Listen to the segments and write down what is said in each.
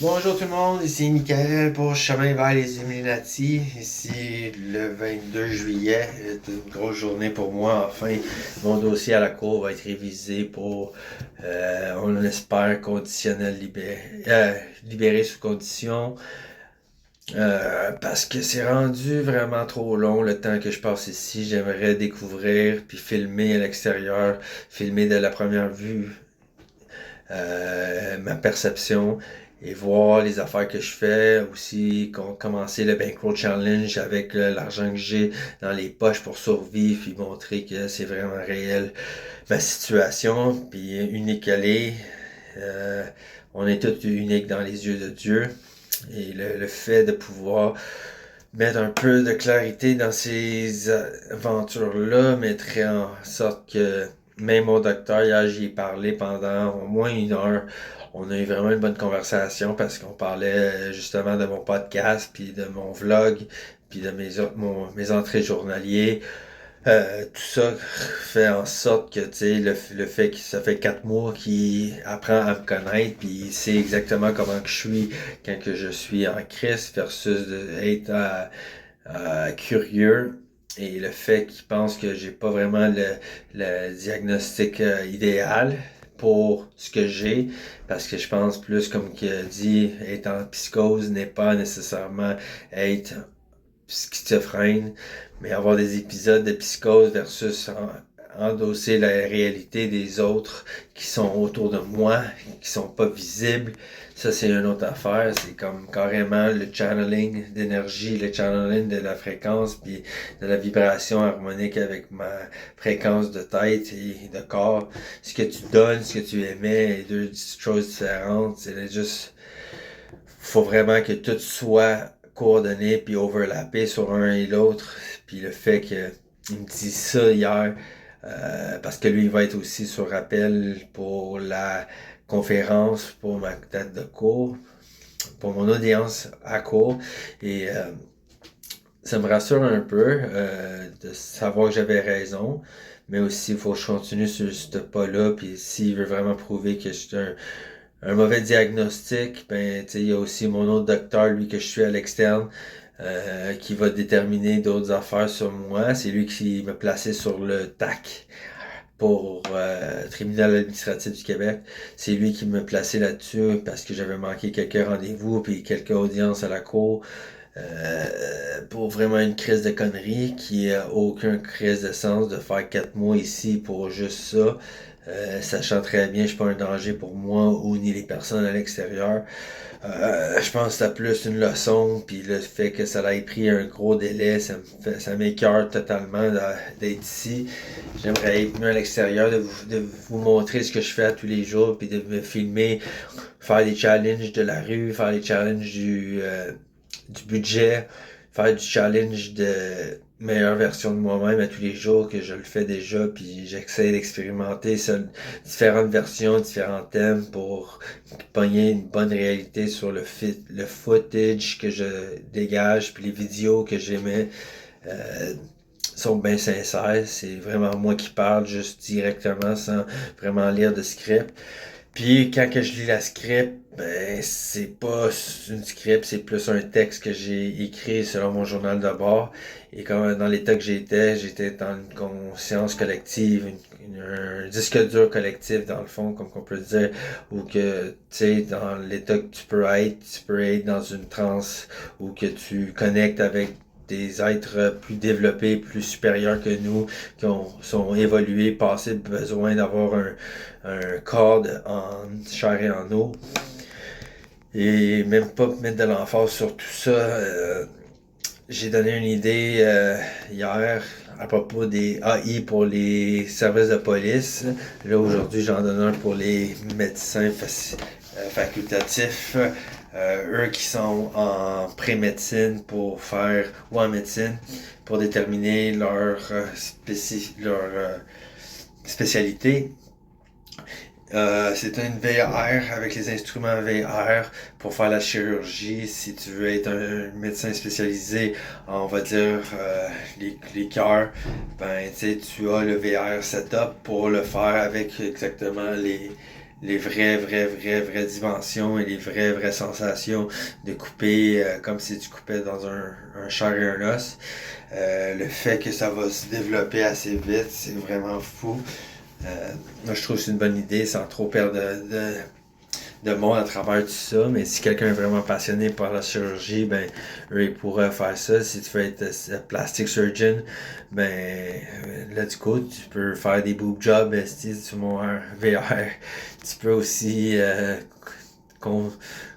Bonjour tout le monde, ici Michael pour Chemin vers les Illuminati. Ici le 22 juillet, c'est une grosse journée pour moi. Enfin, mon dossier à la cour va être révisé pour, on l'espère, conditionnel libéré sous condition. Parce que c'est rendu vraiment trop long le temps que je passe ici. J'aimerais découvrir puis filmer à l'extérieur, filmer de la première vue ma perception et voir les affaires que je fais. Aussi, commencer le Bankroll Challenge avec l'argent que j'ai dans les poches pour survivre puis montrer que c'est vraiment réel ma situation. Puis unique elle est. Euh, on est tous uniques dans les yeux de Dieu. Et le fait de pouvoir mettre un peu de clarité dans ces aventures-là mettrait en sorte que même mon docteur, hier, j'y ai parlé pendant au moins 1 heure. On a eu vraiment une bonne conversation parce qu'on parlait justement de mon podcast, puis de mon vlog, puis de mes entrées journaliers. Tout ça fait en sorte que, tu sais, le fait que ça fait 4 mois qu'il apprend à me connaître, puis il sait exactement comment que je suis quand que je suis en crise versus être curieux. Et le fait qu'il pense que j'ai pas vraiment le diagnostic idéal pour ce que j'ai, parce que je pense plus, comme qu'il a dit, être en psychose n'est pas nécessairement être schizophrène, mais avoir des épisodes de psychose versus endosser la réalité des autres qui sont autour de moi, qui sont pas visibles. Ça, c'est une autre affaire. C'est comme carrément le channeling d'énergie, le channeling de la fréquence, puis de la vibration harmonique avec ma fréquence de tête et de corps. Ce que tu donnes, ce que tu émets, est deux choses différentes. C'est juste, faut vraiment que tout soit coordonné puis overlappé sur un et l'autre. Puis le fait que il me dit ça hier, parce que lui il va être aussi sur rappel pour la conférence, pour ma date de cours, pour mon audience à cours. Et ça me rassure un peu de savoir que j'avais raison. Mais aussi, il faut que je continue sur ce pas-là. Puis s'il veut vraiment prouver que je suis un mauvais diagnostic, ben, tu sais, il y a aussi mon autre docteur, lui, que je suis à l'externe, qui va déterminer d'autres affaires sur moi. C'est lui qui m'a placé sur le TAC pour Tribunal administratif du Québec. C'est lui qui m'a placé là-dessus parce que j'avais manqué quelques rendez-vous puis quelques audiences à la cour. Pour vraiment une crise de conneries qui a aucun crise de sens de faire 4 mois ici pour juste ça, sachant très bien que je suis pas un danger pour moi ou ni les personnes à l'extérieur. Je pense que c'est plus une leçon, puis le fait que ça ait pris un gros délai, ça m'écœure totalement d'être ici. J'aimerais être mieux à l'extérieur, de vous montrer ce que je fais à tous les jours, puis de me filmer, faire des challenges de la rue, faire des challenges du budget, faire du challenge de meilleure version de moi-même à tous les jours que je le fais déjà, puis j'essaie d'expérimenter ça, différentes versions, différents thèmes pour pogner une bonne réalité sur le footage que je dégage, puis les vidéos que j'émets euh, sont bien sincères. C'est vraiment moi qui parle juste directement sans vraiment lire de script. Puis quand que je lis la script, ben c'est pas une script, c'est plus un texte que j'ai écrit selon mon journal de bord. Et comme dans l'état que j'étais dans une conscience collective, un disque dur collectif dans le fond, comme on peut dire, ou que tu sais, dans l'état que tu peux être dans une transe ou que tu connectes avec des êtres plus développés, plus supérieurs que nous, sont évolués, passés le besoin d'avoir un corps en chair et en eau. Et même pas mettre de l'emphase sur tout ça. J'ai donné une idée hier à propos des AI pour les services de police. Là, aujourd'hui, j'en donne un pour les médecins facultatifs. Eux qui sont en pré-médecine pour faire, ou en médecine, pour déterminer leur spécialité. C'est une VR avec les instruments VR pour faire la chirurgie. Si tu veux être un médecin spécialisé, on va dire les cœurs, ben tu sais, tu as le VR setup pour le faire avec exactement les vraies dimensions et les vraies sensations de couper comme si tu coupais dans un chair et un os. Le fait que ça va se développer assez vite, c'est vraiment fou. Moi, je trouve que c'est une bonne idée sans trop perdre de monde à travers tout ça, mais si quelqu'un est vraiment passionné par la chirurgie, ben, eux, ils pourraient faire ça. Si tu veux être plastic surgeon, ben, let's go, tu peux faire des boob jobs, sur mon VR. Tu peux aussi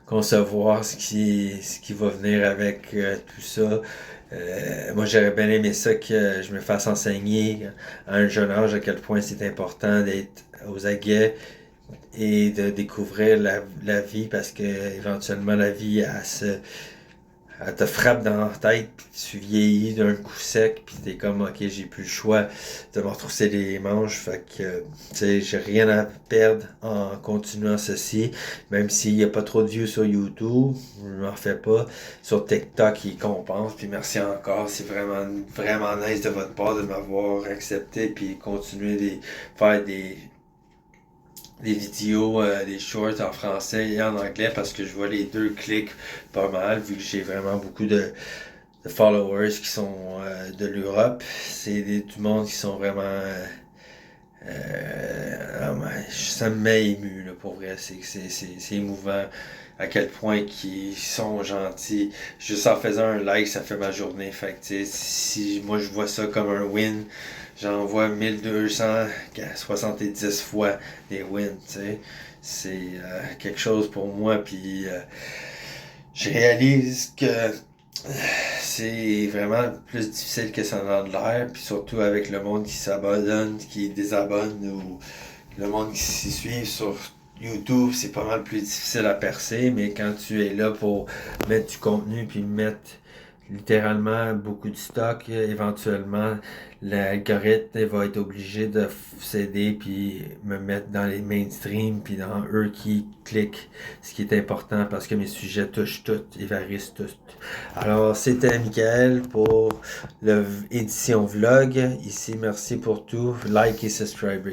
concevoir ce qui va venir avec tout ça. Moi, j'aurais bien aimé ça que je me fasse enseigner à un jeune âge à quel point c'est important d'être aux aguets et de découvrir la vie parce que éventuellement la vie elle te frappe dans la tête puis tu vieillis d'un coup sec puis t'es comme ok j'ai plus le choix de me retrousser les manches fait que tu sais j'ai rien à perdre en continuant ceci même s'il n'y a pas trop de views sur YouTube je m'en fais pas sur TikTok ils compensent puis merci encore c'est vraiment nice de votre part de m'avoir accepté puis continuer de faire des vidéos, des shorts en français et en anglais parce que je vois les deux clics pas mal vu que j'ai vraiment beaucoup de followers qui sont de l'Europe. C'est du monde qui sont vraiment ça me met ému là, pour vrai. C'est émouvant à quel point qu'ils sont gentils. Juste en faisant un like, ça fait ma journée. Fait que, si moi je vois ça comme un win, j'en vois 1270 fois des wins. T'sais. C'est quelque chose pour moi. Puis je réalise que c'est vraiment plus difficile que ça en a de l'air, puis surtout avec le monde qui s'abonne, qui désabonne, ou le monde qui s'y suit sur YouTube, c'est pas mal plus difficile à percer, mais quand tu es là pour mettre du contenu, puis mettre littéralement beaucoup de stock, éventuellement l'algorithme va être obligé de s'aider puis me mettre dans les mainstream puis dans eux qui cliquent ce qui est important parce que mes sujets touchent tout et varient tout. Alors c'était Michael pour l'édition vlog ici merci pour tout, like et subscribe.